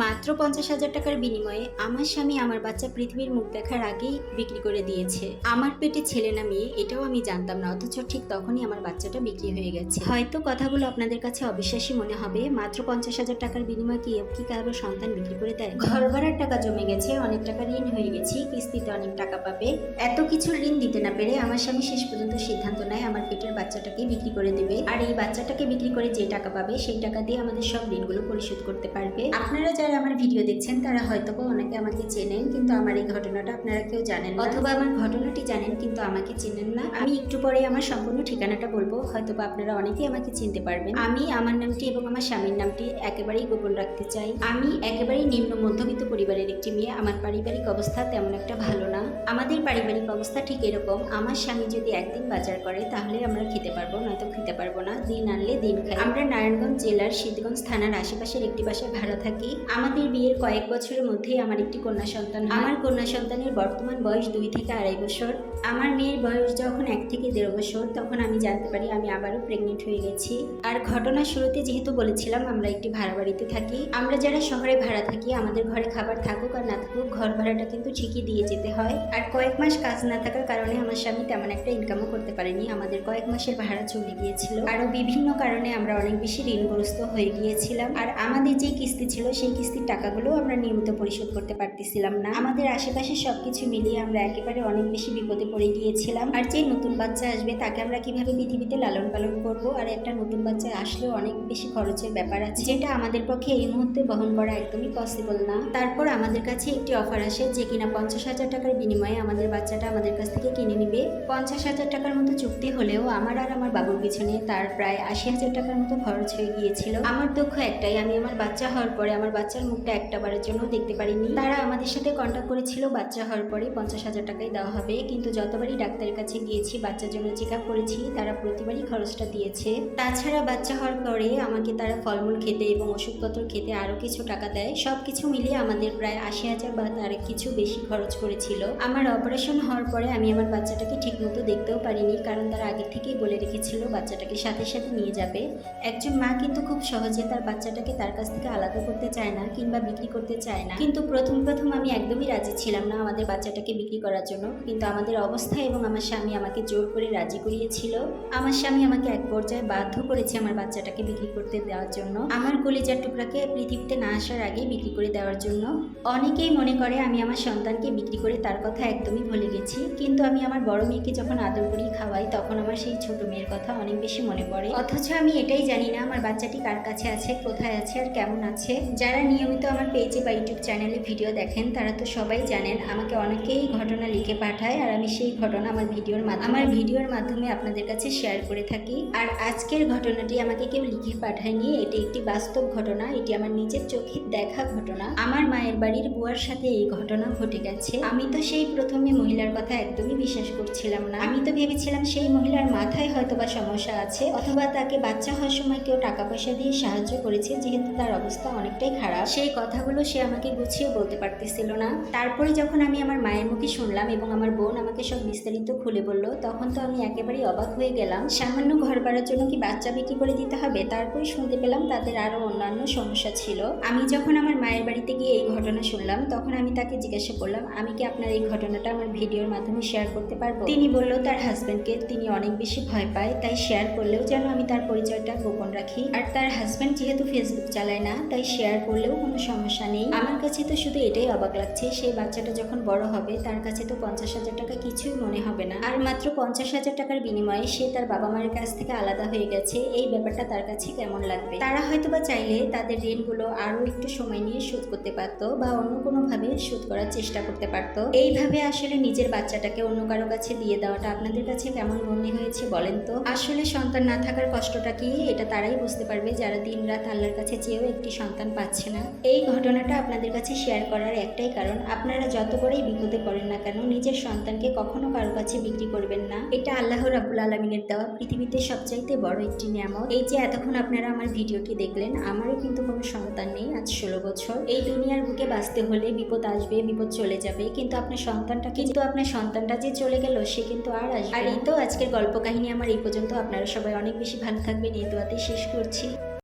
মাত্র 50,000 টাকার বিনিময়ে আমার স্বামী আমার বাচ্চা পৃথিবীর মুখ দেখার আগেই বিক্রি করে দিয়েছে। আমার পেটে ছেলে না মেয়ে এটাও আমি জানতাম না, অথচ ঠিক তখনই আমার বাচ্চাটা বিক্রি হয়ে গেছে। হয়তো কথাগুলো আপনাদের কাছে অবিশ্বাসী মনে হবে, মাত্র 50,000 টাকার বিনিময়ে কি কারো সন্তান বিক্রি করে দেয়? ঘর ভাড়ার টাকা জমে গেছে, অনেক টাকা ঋণ হয়ে গেছি, কিস্তিতে অনেক টাকা পাবে। এত কিছু ঋণ দিতে না পেরে আমার স্বামী শেষ পর্যন্ত সিদ্ধান্ত নেয় আমার পেটের বাচ্চাটাকে বিক্রি করে দেবে, আর এই বাচ্চাটাকে বিক্রি করে যে টাকা পাবে সেই টাকা দিয়ে আমাদের সব ঋণগুলো পরিশোধ করতে পারবে। আপনারা যারা আমার ভিডিও দেখছেন তারা হয়তো অনেকে আমাকে চেনেন, কিন্তু আমার এই ঘটনাটা আপনারা কেউ জানেন না, অথবা আমার ঘটনাটি জানেন কিন্তু আমাকে চেনেন না। আমি একটু পরে আমার সম্পূর্ণ ঠিকানাটা বলবো, হয়তো আপনারা অনেকেই আমাকে চিনতে পারবেন। আমি আমার নামটি এবং আমার স্বামীর নামটি একেবারেই গোপন রাখতে চাই। আমি একেবারেই নিম্ন মধ্যবিত্ত পরিবারের একটি মেয়ে। আমার পারিবারিক অবস্থা তেমন একটা ভালো না। আমাদের পারিবারিক অবস্থা ঠিক এরকম, আমার স্বামী যদি একদিন বাজার করে তাহলে আমরা খেতে পারবো, নয়তো খেতে পারবো না। দিন আনলে দিন খাই। আমরা নারায়ণগঞ্জ জেলার সিদ্ধগঞ্জ থানার আশেপাশের একটি বাসায় ভাড়া থাকি। আমাদের বিয়ের কয়েক বছরের মধ্যেই আমার একটি কন্যা সন্তান। আমার কন্যা সন্তানের বর্তমান বয়স 2 থেকে 2.5 বছর। আমার মেয়ের বয়স যখন 1 থেকে 1.5 বছর, তখন আমি জানতে পারি আমি আবারও প্রেগনেন্ট হয়ে গেছি। আর ঘটনার শুরুতে যেহেতু বলেছিলাম আমরা একটি ভাড়া বাড়িতে থাকি। আমরা যারা শহরে ভাড়া থাকি আমাদের ঘরে খাবার থাকুক আর না থাকুক ঘর ভাড়াটা কিন্তু ঠিকই দিয়ে যেতে হয়। আর কয়েক মাস কাজ না থাকার কারণে আমার স্বামী তেমন একটা ইনকামও করতে পারেনি। আমাদের কয়েক মাসের ভাড়া চলে গিয়েছিল। আরো বিভিন্ন কারণে আমরা অনেক বেশি ঋণগ্রস্ত হয়ে গিয়েছিলাম। আর আমাদের যে কিস্তি ছিল সেই কিস্তির টাকাগুলো আমরা নিয়মিত পরিশোধ করতে পারতেছিলাম না। আমাদের আশেপাশে সবকিছু মিলিয়ে আমরা একেবারে অনেক বেশি বিপদে পড়ে গিয়েছিলাম। আর যে নতুন বাচ্চা আসবে তাকে আমরা কিভাবে পৃথিবীতে লালন পালন করব, আর একটা নতুন বাচ্চা আসলেও অনেক বেশি খরচের ব্যাপার আছে, যেটা আমাদের পক্ষে এই মুহূর্তে বহন করা একদমই পসিবল না। তারপর আমাদের কাছে একটি অফার আসে যে কিনা 50,000 টাকার বিনিময়ে আমাদের বাচ্চাটা আমাদের কাছ থেকে কিনে নিবে। 50,000 টাকার মতো চুক্তি হলেও আমার আর আমার বাবুর পিছনে তার প্রায় 80,000 টাকার মতো খরচ হয়ে গিয়েছিল। আমার দুঃখ একটাই, আমি আমার বাচ্চা হওয়ার পরে আমার বাচ্চার মুখটা একটা বারের জন্য দেখতে পারিনি। তারা আমাদের সাথে কন্ট্যাক্ট করেছিল বাচ্চা হওয়ার পরে 50,000 টাকাই দেওয়া হবে, কিন্তু যতবারই ডাক্তারের কাছে গিয়েছি বাচ্চার জন্য চেক আপ করেছি তারা প্রতিবারই খরচটা দিয়েছে। তাছাড়া বাচ্চা হওয়ার পরে আমাকে তারা ফলমূল খেতে এবং ওষুধপত্র খেতে আরো কিছু টাকা দেয়। সবকিছু মিলিয়ে আমাদের প্রায় 80,000 বা তার কিছু বেশি খরচ করেছিল। আমার অপারেশন হওয়ার পরে আমি আমার বাচ্চাটাকে ঠিকমতো দেখতেও পারিনি, কারণ তারা আগে থেকেই বলে রেখেছিল বাচ্চাটাকে সাথে সাথে নিয়ে যাবে। একজন মা কিন্তু খুব সহজে তার বাচ্চাটাকে তার কাছ থেকে আলাদা করতে চায় না কিংবা বিক্রি করতে চায় না। কিন্তু প্রথম আমি একদমই রাজি ছিলাম না আমাদের বাচ্চাটাকে বিক্রি করার জন্য, কিন্তু আমাদের অবস্থা এবং আমার স্বামী আমাকে জোর করে রাজি করিয়েছিল। আমার স্বামী আমাকে এক পর্যায়ে বাধ্য করেছে আমার বাচ্চাটাকে বিক্রি করতে দেওয়ার জন্য, আমার কলিজার টুকরাকে পৃথিবীতে না আসার আগেই বিক্রি করে দেওয়ার জন্য। অনেকেই মনে করে আমি আমার সন্তানকে বিক্রি করে তার কথা একদমই ভুলে গেছি, কিন্তু আমি আমার বড় মেয়েকে যখন আদর করি খাওয়াই তখন আমার সেই ছোট মেয়ের কথা অনেক বেশি মনে পড়ে। অথচ আমি এটাই জানি না আমার বাচ্চাটি কার কাছে আছে, কোথায় আছে আর কেমন আছে। যারা নিয়মিত আমার পেজে বা ইউটিউব চ্যানেলে ভিডিও দেখেন তারা তো সবাই জানেন আমাকে অনেকেই ঘটনা লিখে পাঠায়, আর আমি সেই ঘটনা আমার ভিডিওর মাধ্যমে আপনাদের কাছে শেয়ার করে থাকি। আর আজকের ঘটনাটি আমাকে কেউ লিখে পাঠায়নি, এটি একটি বাস্তব ঘটনা, এটি আমার নিজের চোখে দেখা ঘটনা। আমার মায়ের বাড়ির বুয়ার সাথে এই ঘটনা ঘটে গেছে। আমি তো সেই প্রথমে মহিলার কথা একদমই বিশ্বাস করছিলাম না। আমি তো ভেবেছিলাম সেই মহিলার মাথায় হয়তোবা সমস্যা আছে, অথবা তাকে বাচ্চা হওয়ার সময় কেউ টাকা পয়সা দিয়ে সাহায্য করেছে, যেহেতু তার অবস্থা অনেকটাই খারাপ। সেই কথাগুলো সে আমাকে গুছিয়ে বলতে পারতেছিল না। তারপরে যখন আমি আমার মায়ের মুখে শুনলাম এবং আমার বোন আমাকে সব বিস্তারিত খুলে বলল, তখন তো আমি একেবারেই অবাক হয়ে গেলাম। সামান্য ঘর ভাড়ার জন্য কি বাচ্চা বিক্রি করে দিতে হবে? তারপরে শুনতে পেলাম তাদের আরো অন্যান্য সমস্যা ছিল। আমি যখন আমার মায়ের বাড়িতে গিয়ে এই ঘটনা শুনলাম তখন আমি তাকে জিজ্ঞাসা করলাম, আমি কি আপনার এই ঘটনাটা আমার ভিডিওর মাধ্যমে শেয়ার করতে পারবো? তিনি বলল তার হাজব্যান্ডকে তিনি অনেক বেশি ভয় পায়, তাই শেয়ার করলেও যেন আমি তার পরিচয়টা গোপন রাখি। আর তার হাজব্যান্ড যেহেতু ফেসবুক চালায় না, তাই শেয়ার করলেও কোনো সমস্যা নেই। আমার কাছে তো শুধু এটাই অবাক লাগছে, সেই বাচ্চাটা যখন বড় হবে তার কাছে তো 50,000 টাকা কিছুই মনে হবে না, আর মাত্র 50,000 টাকার বিনিময়ে সে তার বাবা মায়ের কাছ থেকে আলাদা হয়ে গেছে। এই ব্যাপারটা তার কাছে কেমন লাগবে? তারা হয়তোবা চাইলে তাদের ঋণগুলো আরো একটু সময় নিয়ে শোধ করতে পারতো, বা অন্য কোনোভাবে শোধ করার চেষ্টা করতে পারতো। এইভাবে আসলে নিজের বাচ্চাটাকে অন্য কারো কাছে দিয়ে দেওয়াটা আপনাদের কাছে কেমন মনে হয়েছে বলেন তো? আসলে সন্তান না থাকার কষ্টটা কি এটা তারাই বুঝতে পারবে যারা দিনরাত আল্লাহর কাছে চেয়েও একটি সন্তান পাচ্ছে না। এই ঘটনাটা আপনাদের কাছে শেয়ার করার একটাই কারণ, আপনারা যত বড়ই বিপদে পড়েন না কেন নিজের সন্তানকে কখনো কারো কাছে বিক্রি করবেন না। এটা আল্লাহ রাব্বুল আলামিনের দেওয়া পৃথিবীতে সবচাইতে বড় একটি নিয়ামত। এই যে এতক্ষণ আপনারা আমার ভিডিওটি দেখলেন, আমারও কিন্তু কোনো সন্তান নেই, আজ 16 বছর। এই দুনিয়ার বুকে বাঁচতে হলে বিপদ আসবে, বিপদ চলে যাবে, কিন্তু আপনার সন্তানটা যে চলে গেল সে কিন্তু আর আসবে। আর এই তো আজকের গল্প কাহিনী আমার এই পর্যন্ত। আপনারা সবাই অনেক বেশি ভালো থাকবেন এই দোয়াতে শেষ করছি।